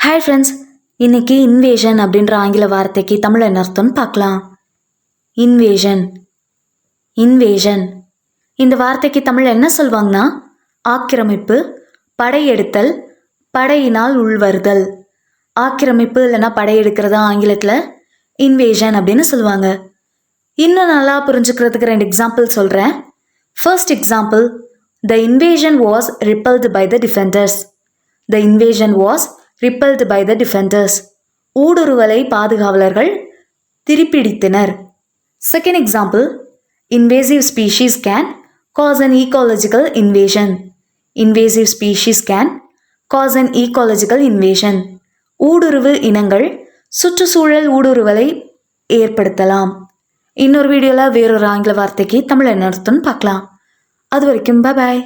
Hi friends, இன்னைக்கு invasion அப்படின்ற ஆங்கில வார்த்தைக்கு தமிழ் என்ன அர்த்தம்னு பார்க்கலாம். இன்வேஷன் இன்வேஷன் இந்த வார்த்தைக்கு தமிழ் என்ன சொல்வாங்கன்னா ஆக்கிரமிப்பு, படையெடுத்தல், படையினால் உள்வருதல். ஆக்கிரமிப்பு இல்லைன்னா படையெடுக்கிறதா ஆங்கிலத்தில் இன்வேஷன் அப்படின்னு சொல்லுவாங்க. இன்னும் நல்லா புரிஞ்சுக்கிறதுக்கு 2 எக்ஸாம்பிள் சொல்கிறேன். First example, the invasion was repelled by the defenders. The invasion was repelled by the defenders. ஊடுருவலை பாதுகாவலர்கள் திருப்பிடித்தனர். Second example, invasive species can cause an ecological invasion. Invasive species can cause an ecological invasion. ஊடுருவு இனங்கள் சுற்றுச்சூழல் ஊடுருவலை ஏற்படுத்தலாம். இன்னொரு வீடியோவில் வேறொரு ஆங்கில வார்த்தைக்கு தமிழ் என்ன அர்த்தம்னு பார்க்கலாம். அது வரைக்கும் பாய்.